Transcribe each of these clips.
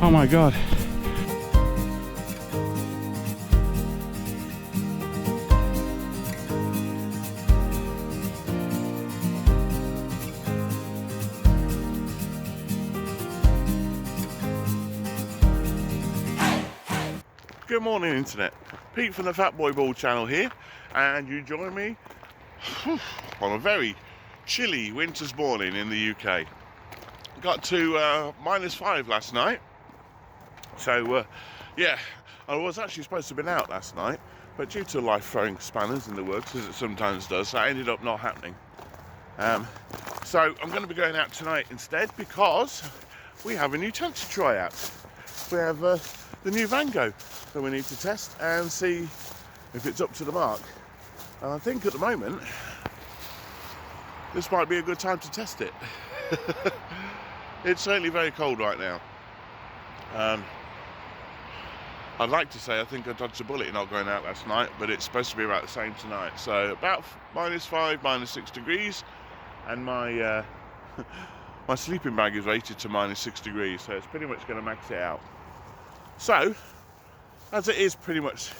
Oh my god. Good morning, internet. Pete from the Fat Boy Ball channel here, and you join me on a very chilly winter's morning in the UK. Got to -5 last night, so yeah, I was actually supposed to have been out last night, but due to life throwing spanners in the works, as it sometimes does, that ended up not happening. So I'm going to be going out tonight instead, because we have a new tent to try out. We have the new Vango that we need to test and see if it's up to the mark. And I think at the moment this might be a good time to test it. It's certainly very cold right now. I'd like to say I think I dodged a bullet in not going out last night, but it's supposed to be about the same tonight. So about -5, -6 degrees, and my my sleeping bag is rated to -6 degrees, so it's pretty much going to max it out. So, as it is pretty much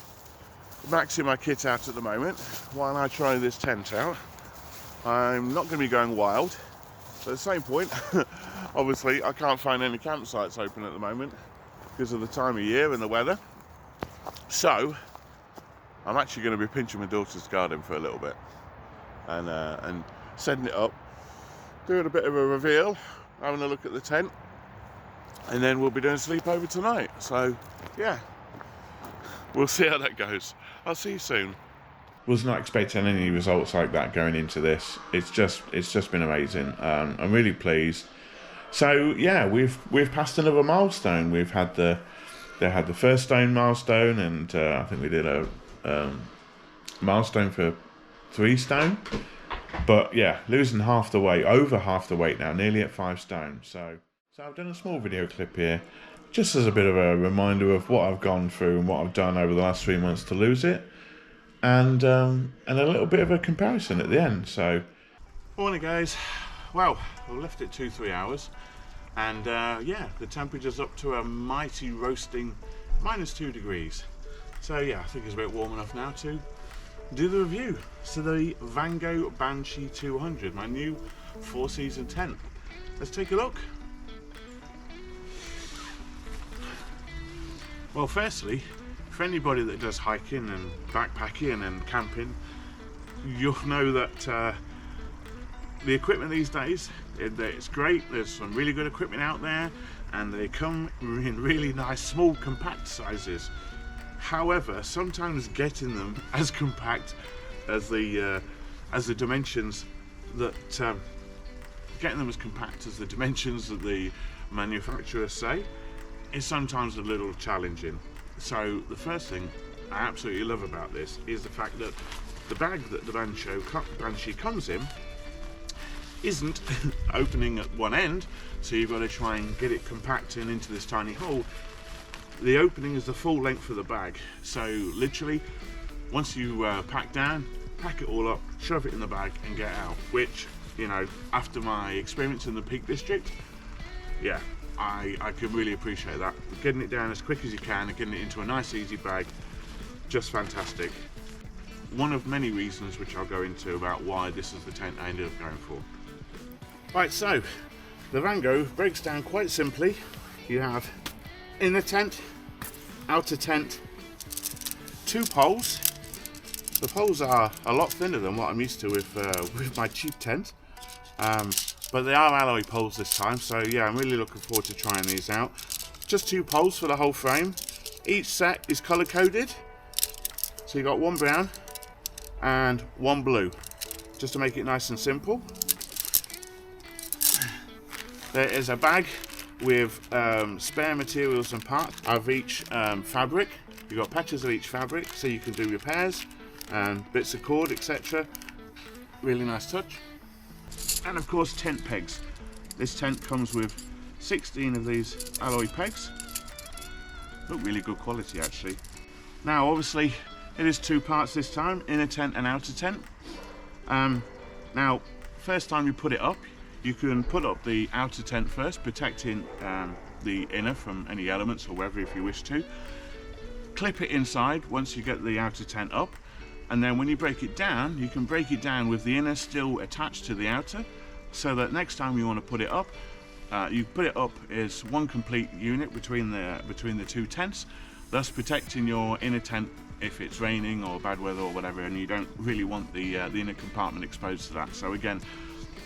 maxing my kit out at the moment, while I try this tent out, I'm not going to be going wild. But at the same point, obviously I can't find any campsites open at the moment because of the time of year and the weather. So, I'm actually going to be pinching my daughter's garden for a little bit and setting it up, doing a bit of a reveal, having a look at the tent, and then we'll be doing a sleepover tonight. So, yeah, we'll see how that goes. I'll see you soon. Was not expecting any results like that going into this. It's just been amazing. I'm really pleased. So yeah, we've passed another milestone. They had the first stone milestone, and I think we did a milestone for 3 stone. But yeah, losing half the weight, over half the weight now, nearly at 5 stone. So I've done a small video clip here, just as a bit of a reminder of what I've gone through and what I've done over the last 3 months to lose it, and a little bit of a comparison at the end. So, morning guys. Well, we left it 2-3 hours, and yeah, the temperature's up to a mighty roasting -2 degrees. So yeah, I think it's a bit warm enough now to do the review. So the Vango Banshee 200, my new 4-season tent. Let's take a look. Well, firstly, for anybody that does hiking and backpacking and camping, you'll know that the equipment these days, it's great. There's some really good equipment out there, and they come in really nice small compact sizes. However, sometimes getting them as compact as the dimensions that the manufacturers say is sometimes a little challenging. So the first thing I absolutely love about this is the fact that the bag that the Banshee comes in isn't opening at one end, so you've got to try and get it compacted into this tiny hole. The opening is the full length of the bag, so literally once you pack it all up, shove it in the bag and get out, which, you know, after my experience in the Peak District, yeah, I can really appreciate that. Getting it down as quick as you can and getting it into a nice easy bag, just fantastic. One of many reasons which I'll go into about why this is the tent I ended up going for. Right, so the Vango breaks down quite simply. You have inner tent, outer tent, 2 poles. The poles are a lot thinner than what I'm used to with my cheap tent. But they are alloy poles this time, so yeah, I'm really looking forward to trying these out. Just 2 poles for the whole frame. Each set is color coded, so you got 1 brown and 1 blue, just to make it nice and simple. There is a bag with spare materials and parts of each fabric. You've got patches of each fabric, so you can do repairs and bits of cord, etc. Really nice touch. And of course, tent pegs. This tent comes with 16 of these alloy pegs. Look really good quality actually. Now obviously it is 2 parts this time, inner tent and outer tent. Now first time you put it up, you can put up the outer tent first, protecting the inner from any elements or weather if you wish to. Clip it inside once you get the outer tent up, and then when you break it down, you can break it down with the inner still attached to the outer, so that next time you want to put it up, you put it up as one complete unit between the two tents, thus protecting your inner tent if it's raining or bad weather or whatever, and you don't really want the inner compartment exposed to that. So again,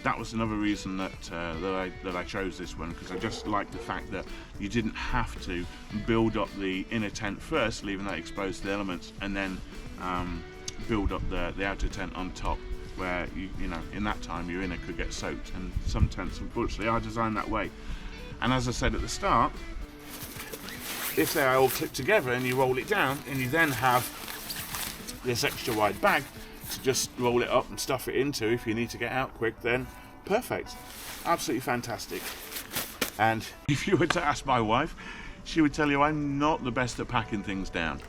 that was another reason that I chose this one, because I just like the fact that you didn't have to build up the inner tent first, leaving that exposed to the elements, and then build up the outer tent on top, where you know, in that time your inner could get soaked, and some tents unfortunately are designed that way. And as I said at the start, if they are all clipped together and you roll it down, and you then have this extra wide bag to just roll it up and stuff it into if you need to get out quick, then perfect, absolutely fantastic. And if you were to ask my wife, she would tell you I'm not the best at packing things down.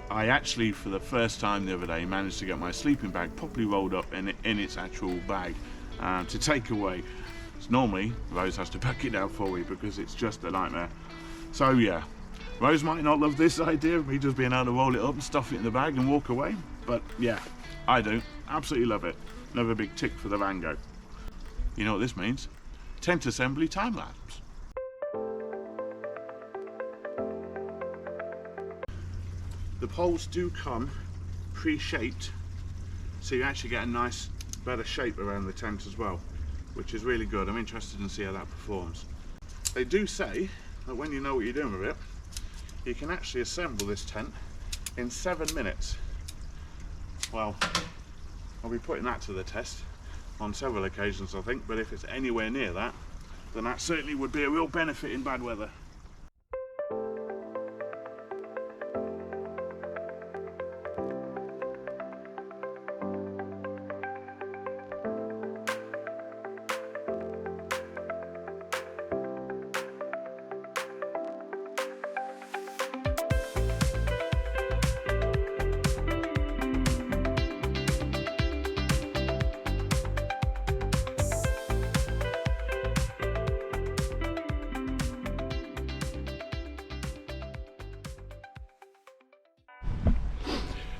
I actually, for the first time the other day, managed to get my sleeping bag properly rolled up in its actual bag to take away. So normally Rose has to pack it down for me because it's just a nightmare. So yeah, Rose might not love this idea of me just being able to roll it up and stuff it in the bag and walk away, but yeah, I do. Absolutely love it. Another big tick for the Vango. You know what this means? Tent assembly time lapse. The poles do come pre-shaped, so you actually get a nice, better shape around the tent as well, which is really good. I'm interested in see how that performs. They do say that when you know what you're doing with it, you can actually assemble this tent in 7 minutes. Well, I'll be putting that to the test on several occasions, I think, but if it's anywhere near that, then that certainly would be a real benefit in bad weather.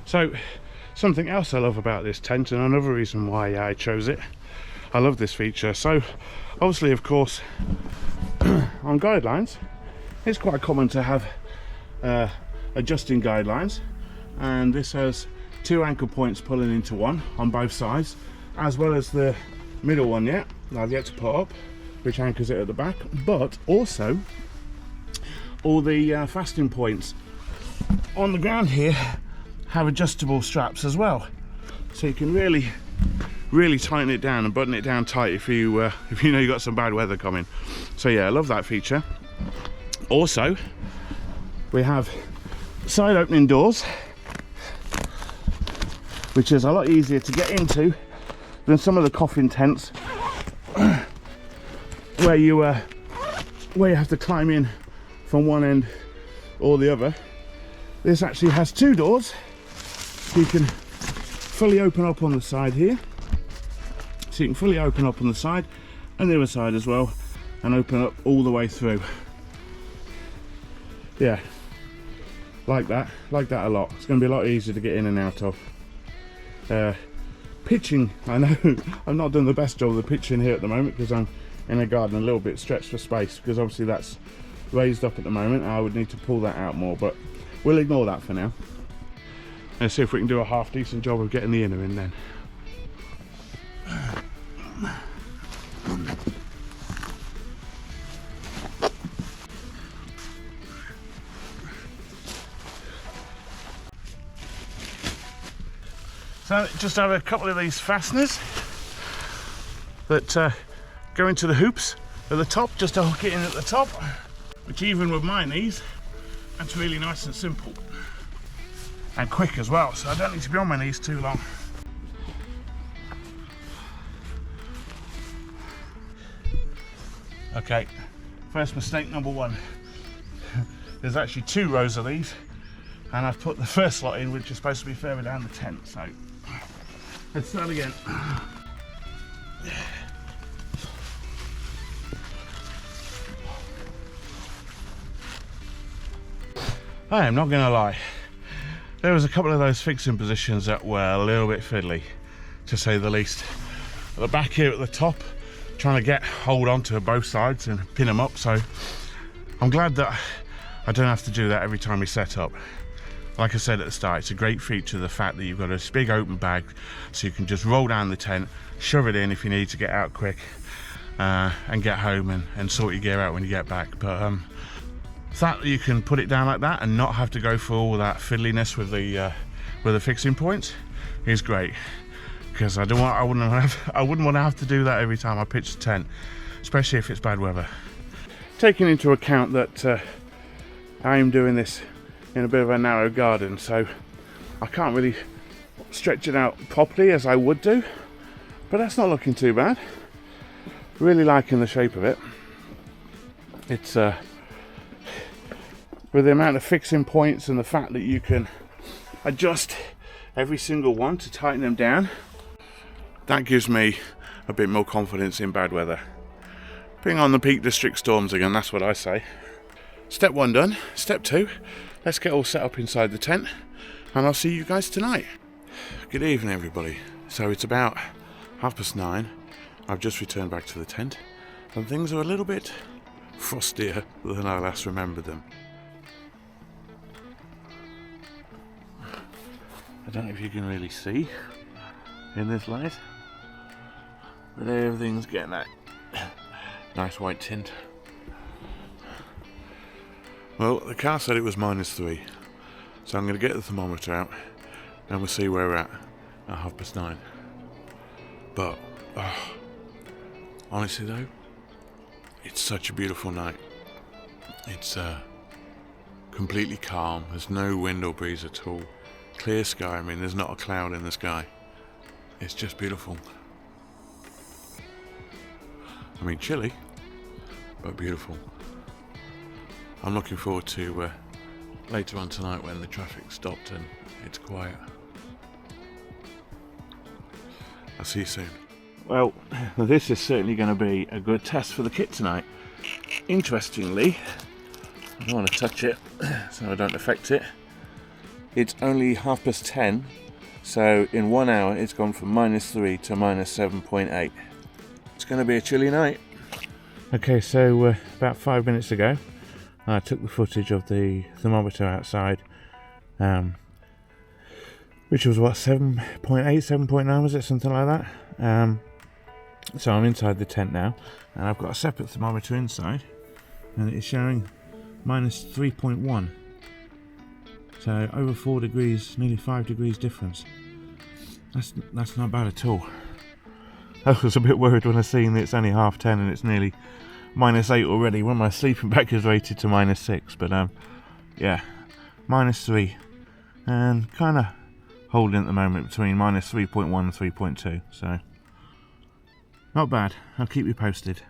So, something else I love about this tent, and another reason why I chose it, I love this feature. So, obviously, of course, on guidelines, it's quite common to have adjusting guidelines, and this has 2 anchor points pulling into one on both sides, as well as the middle one that I've yet to put up, which anchors it at the back, but also all the fastening points on the ground here have adjustable straps as well, so you can really tighten it down and button it down tight if you know you've got some bad weather coming. So yeah, I love that feature. Also, we have side opening doors, which is a lot easier to get into than some of the coffin tents where you have to climb in from one end or the other. This actually has 2 doors. You can fully open up on the side here, so you can fully open up on the side and the other side as well, and open up all the way through. Yeah, like that a lot. It's going to be a lot easier to get in and out of. Pitching, I know I've not done the best job of the pitching here at the moment because I'm in a garden a little bit stretched for space, because obviously that's raised up at the moment. I would need to pull that out more, but we'll ignore that for now. Let's see if we can do a half decent job of getting the inner in then. So just have a couple of these fasteners that go into the hoops at the top, just to hook it in at the top, which even with my knees, that's really nice and simple. And quick as well, so I don't need to be on my knees too long. Okay, first mistake number 1. There's actually 2 rows of these, and I've put the first lot in, which is supposed to be further down the tent, so let's start again. I am not gonna lie, there was a couple of those fixing positions that were a little bit fiddly, to say the least. At the back here at the top, trying to hold on to both sides and pin them up, so I'm glad that I don't have to do that every time we set up. Like I said at the start, it's a great feature, the fact that you've got this big open bag, so you can just roll down the tent, shove it in if you need to get out quick, and get home and sort your gear out when you get back. But the fact that you can put it down like that and not have to go for all that fiddliness with the fixing points is great, because I wouldn't want to have to do that every time I pitch the tent, especially if it's bad weather. Taking into account that I am doing this in a bit of a narrow garden, so I can't really stretch it out properly as I would do, but that's not looking too bad. Really liking the shape of it. It's with the amount of fixing points and the fact that you can adjust every single one to tighten them down, that gives me a bit more confidence in bad weather. Bring on the Peak District storms again, that's what I say. Step 1 done. Step 2, let's get all set up inside the tent, and I'll see you guys tonight. Good evening, everybody. So it's about 9:30. I've just returned back to the tent, and things are a little bit frostier than I last remembered them. I don't know if you can really see in this light, but everything's getting that nice white tint. Well, the car said it was -3, so I'm going to get the thermometer out and we'll see where we're at 9:30. But honestly though, it's such a beautiful night. It's completely calm, there's no wind or breeze at all. Clear sky, I mean there's not a cloud in the sky. It's just beautiful. I mean chilly, but beautiful. I'm looking forward to later on tonight when the traffic stopped and it's quiet. I'll see you soon. Well, this is certainly going to be a good test for the kit tonight. Interestingly, I don't want to touch it so I don't affect it. It's only 10:30, so in 1 hour it's gone from -3 to -7.8. It's going to be a chilly night. Okay, so about 5 minutes ago I took the footage of the thermometer outside, which was what, 7.8, 7.9 was it, something like that. So I'm inside the tent now, and I've got a separate thermometer inside, and it's showing -3.1. So over 4 degrees, nearly 5 degrees difference. That's not bad at all. I was a bit worried when I seen that it's only 10:30 and it's nearly -8 already when my sleeping bag is rated to -6. But yeah, -3, and kind of holding at the moment between -3.1 and 3.2. So not bad. I'll keep you posted.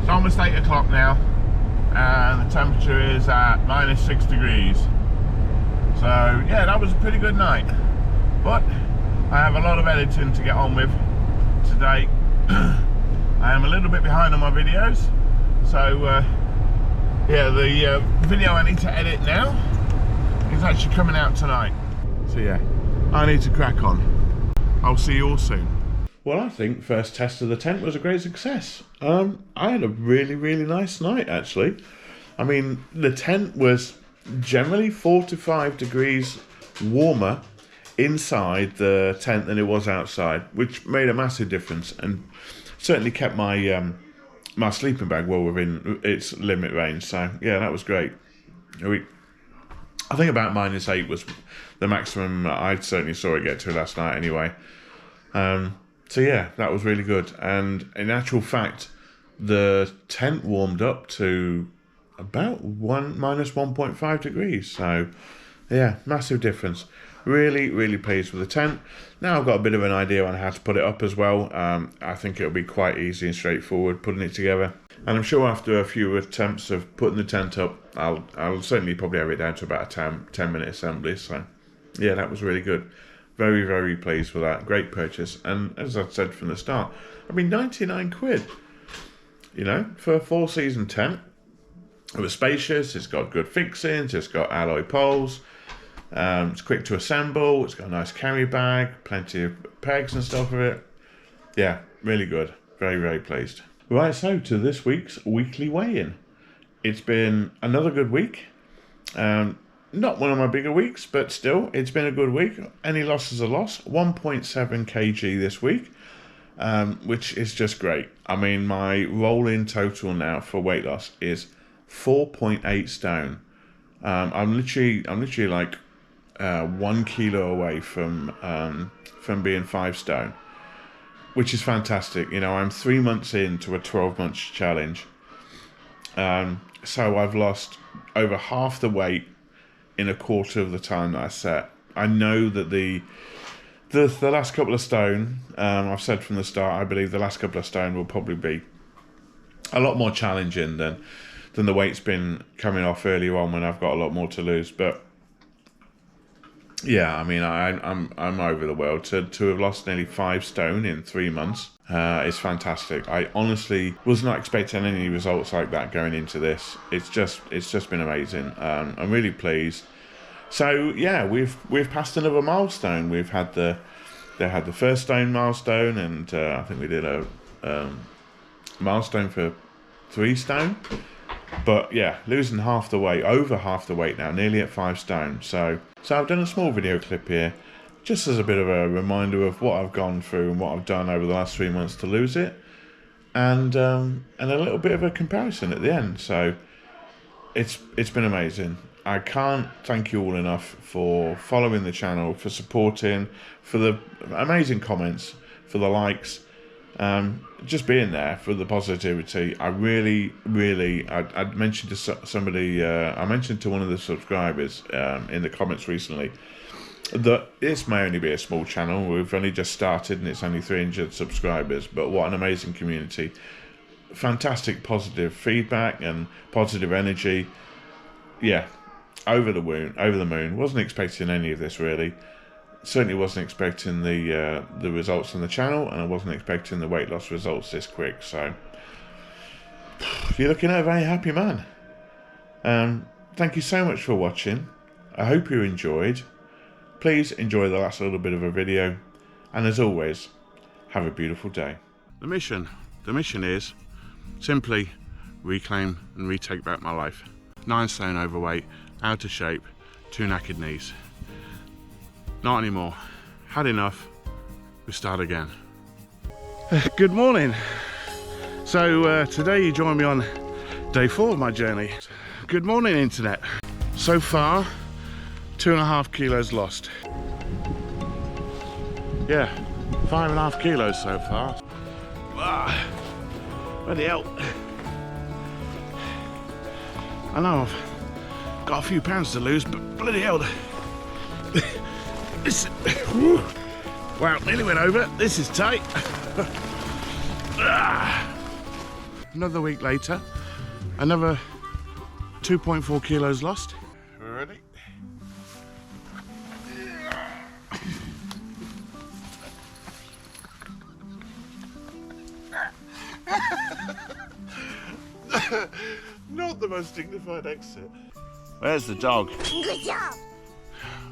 Almost 8 o'clock now, and the temperature is at -6 degrees. So yeah, that was a pretty good night, but I have a lot of editing to get on with today. I am a little bit behind on my videos, so yeah, the video I need to edit now is is actually coming out tonight. So yeah, I need to crack on. I'll see you all soon. Well, I think first test of the tent was a great success. I had a really nice night, actually. I mean, the tent was generally 4 to 5 degrees warmer inside the tent than it was outside, which made a massive difference, and certainly kept my my sleeping bag well within its limit range. So yeah, that was great. I think about -8 was the maximum I certainly saw it get to last night anyway. So yeah, that was really good. And in actual fact, the tent warmed up to about -1.5 degrees. So yeah, massive difference. Really pleased with the tent. Now I've got a bit of an idea on how to put it up as well. I think it'll be quite easy and straightforward putting it together. And I'm sure after a few attempts of putting the tent up, I'll certainly probably have it down to about a 10-minute assembly. So yeah, that was really good. Very pleased with that. Great purchase. And as I said from the start, I mean, 99 quid, you know, for a 4-season tent. It was spacious, it's got good fixings, it's got alloy poles, it's quick to assemble, it's got a nice carry bag, plenty of pegs and stuff with it. Yeah, really good. Very pleased. Right, so to this week's weekly weigh-in. It's been another good week. Not one of my bigger weeks, but still, it's been a good week. Any loss is a loss. 1.7 kg this week, which is just great. I mean, my roll-in total now for weight loss is 4.8 stone. I'm literally like 1 kilo away from being 5 stone, which is fantastic. You know, I'm 3 months into a 12-month challenge. So I've lost over half the weight in a quarter of the time that I set. I know that the last couple of stone, I've said from the start, I believe the last couple of stone will probably be a lot more challenging than the weight's been coming off earlier on when I've got a lot more to lose. But yeah, I mean, I'm over the world. To have lost nearly 5 stone in 3 months is fantastic. I honestly was not expecting any results like that going into this. It's just been amazing. I'm really pleased. So yeah, we've passed another milestone. They had the first stone milestone, and I think we did a milestone for 3 stone. But yeah, losing half the weight, over half the weight now, nearly at 5 stone. So I've done a small video clip here, just as a bit of a reminder of what I've gone through and what I've done over the last 3 months to lose it, and a little bit of a comparison at the end. So it's been amazing. I can't thank you all enough for following the channel, for supporting, for the amazing comments, for the likes. Just being there for the positivity. I really, I mentioned to somebody, I mentioned to one of the subscribers in the comments recently that this may only be a small channel. We've only just started and it's only 300 subscribers, but what an amazing community. Fantastic positive feedback and positive energy. Yeah, over the moon. Wasn't expecting any of this really. Certainly wasn't expecting the results on the channel, and I wasn't expecting the weight loss results this quick. So you're looking at a very happy man. Thank you so much for watching. I hope you enjoyed. Please enjoy the last little bit of a video, and as always, have a beautiful day. The mission is simply reclaim and retake back my life. 9 stone overweight, out of shape, 2 knackered knees. Not anymore. Had enough. We start again. Good morning. So today you join me on day 4 of my journey. Good morning, internet. So far, 2.5 kilos lost. Yeah, 5.5 kilos so far. Bloody hell. I know I've got a few pounds to lose, but bloody hell. Wow, nearly went over. This is tight. Another week later, another 2.4 kilos lost. We're ready. Not the most dignified exit. Where's the dog? Good job.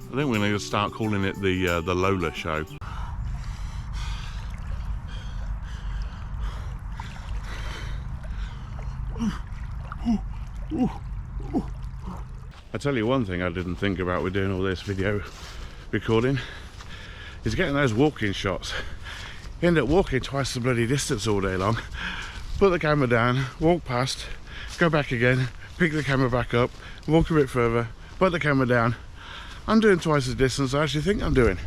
I think we're going to start calling it the Lola Show. I tell you one thing I didn't think about with doing all this video recording is getting those walking shots. You end up walking twice the bloody distance all day long, put the camera down, walk past, go back again, pick the camera back up, walk a bit further, put the camera down. I'm doing twice the distance I actually think I'm doing.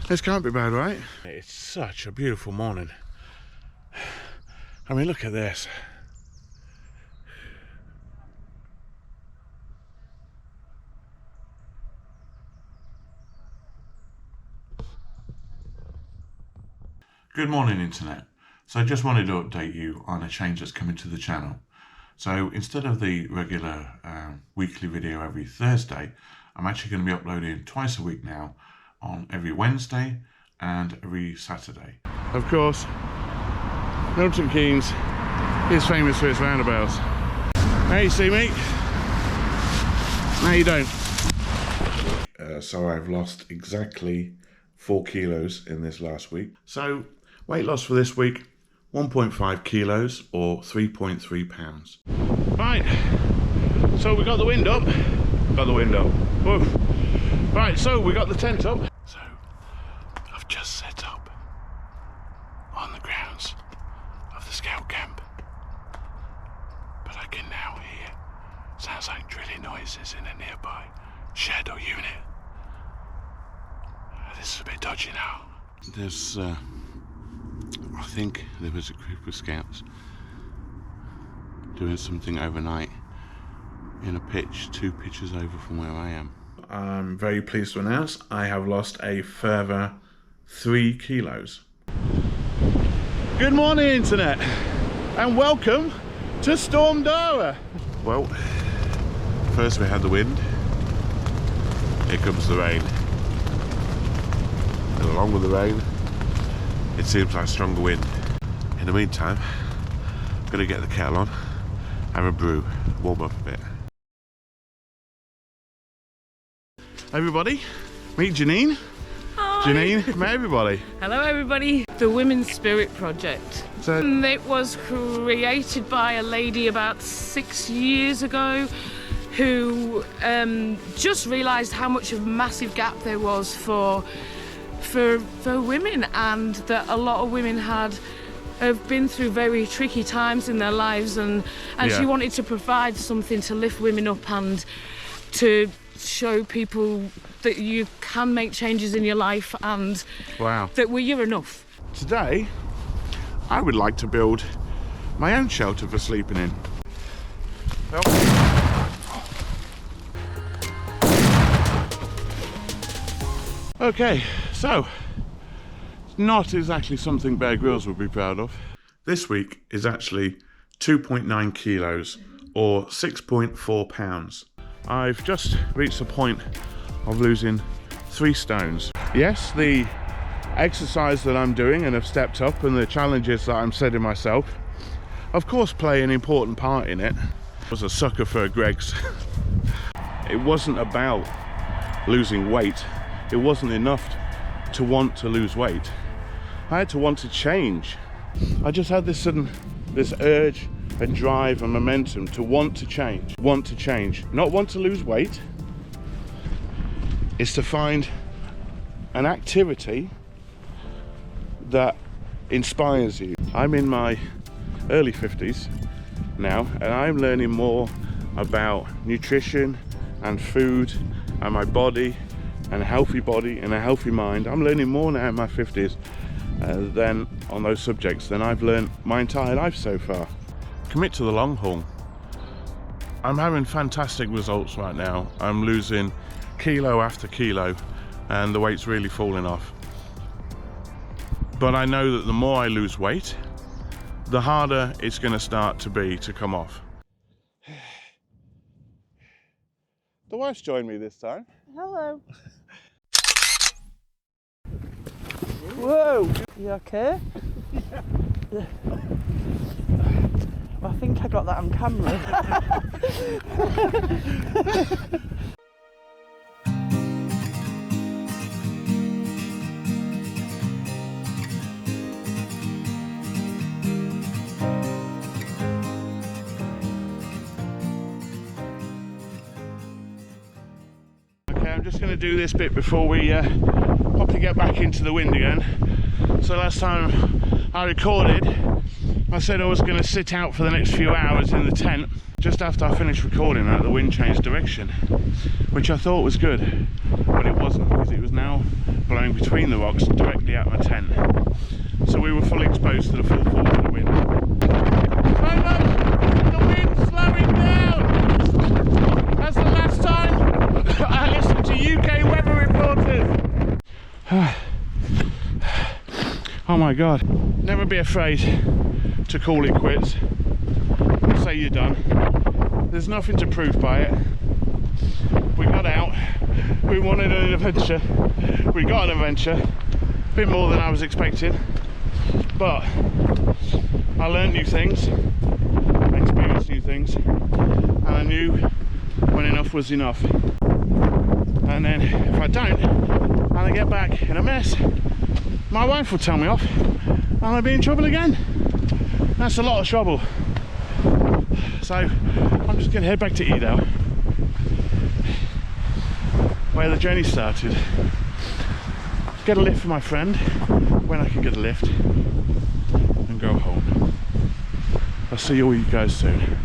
This can't be bad, right? It's such a beautiful morning. I mean, look at this. Good morning, Internet. So I just wanted to update you on a change that's coming to the channel. So instead of the regular weekly video every Thursday, I'm actually going to be uploading twice a week now, on every Wednesday and every Saturday. Of course, Milton Keynes is famous for its roundabouts. Now you see me, now you don't. So I've lost exactly 4 kilos in this last week. So weight loss for this week, 1.5 kilos or 3.3 pounds. Right, so we got the wind up. Whoa. Right, so we got the tent up. So I've just set up on the grounds of the scout camp. But I can now hear sounds like drilling noises in a nearby shed or unit. This is a bit dodgy now. There's I think there was a group of scouts doing something overnight in a pitch 2 pitches over from where I am. I'm very pleased to announce I have lost a further 3 kilos. Good morning, Internet, and welcome to Storm Dara. Well, first we had the wind, here comes the rain, and along with the rain it seems like stronger wind. In the meantime, I'm going to get the kettle on, have a brew, warm up a bit. Everybody, meet Janine. Hi. Janine, meet everybody. Hello everybody. The Women's Spirit Project. So, It was created by a lady about 6 years ago who just realised how much of a massive gap there was for women, and that a lot of women have been through very tricky times in their lives, and yeah. She wanted to provide something to lift women up and to show people that you can make changes in your life, and wow, that you're enough. Today I would like to build my own shelter for sleeping in. Well, okay, so it's not exactly something Bear Grylls would be proud of. This week is actually 2.9 kilos or 6.4 pounds. I've just reached the point of losing 3 stones. Yes, the exercise that I'm doing and have stepped up, and the challenges that I'm setting myself, of course, play an important part in it. I was a sucker for Greg's. It wasn't about losing weight. It wasn't enough to want to lose weight. I had to want to change. I just had this urge and drive and momentum to want to change. Not want to lose weight. It's to find an activity that inspires you. I'm in my early 50s now, and I'm learning more about nutrition and food and my body, and a healthy body and a healthy mind. I'm learning more now in my 50s than on those subjects than I've learned my entire life so far. Commit to the long haul. I'm having fantastic results right now. I'm losing kilo after kilo and the weight's really falling off. But I know that the more I lose weight, the harder it's going to start to be to come off. The wife's joined me this time. Hello. Whoa! You okay? Yeah. Well, I think I got that on camera. I'm just going to do this bit before we probably get back into the wind again. So last time I recorded, I said I was going to sit out for the next few hours in the tent. Just after I finished recording that, the wind changed direction, which I thought was good, but it wasn't, because it was now blowing between the rocks directly at my tent. So we were fully exposed to the full force of the wind. So look, the wind's slowing down! That's the last time I listened to UK weather reporters. Oh my god. Never be afraid to call it quits. Say you're done. There's nothing to prove by it. We got out. We wanted an adventure. We got an adventure. A bit more than I was expecting. But I learned new things. I experienced new things. And I knew when enough was enough. And then if I don't, and I get back in a mess, my wife will tell me off and I'll be in trouble again. That's a lot of trouble. So I'm just going to head back to Edo, where the journey started. Get a lift for my friend when I can get a lift, and go home. I'll see you all you guys soon.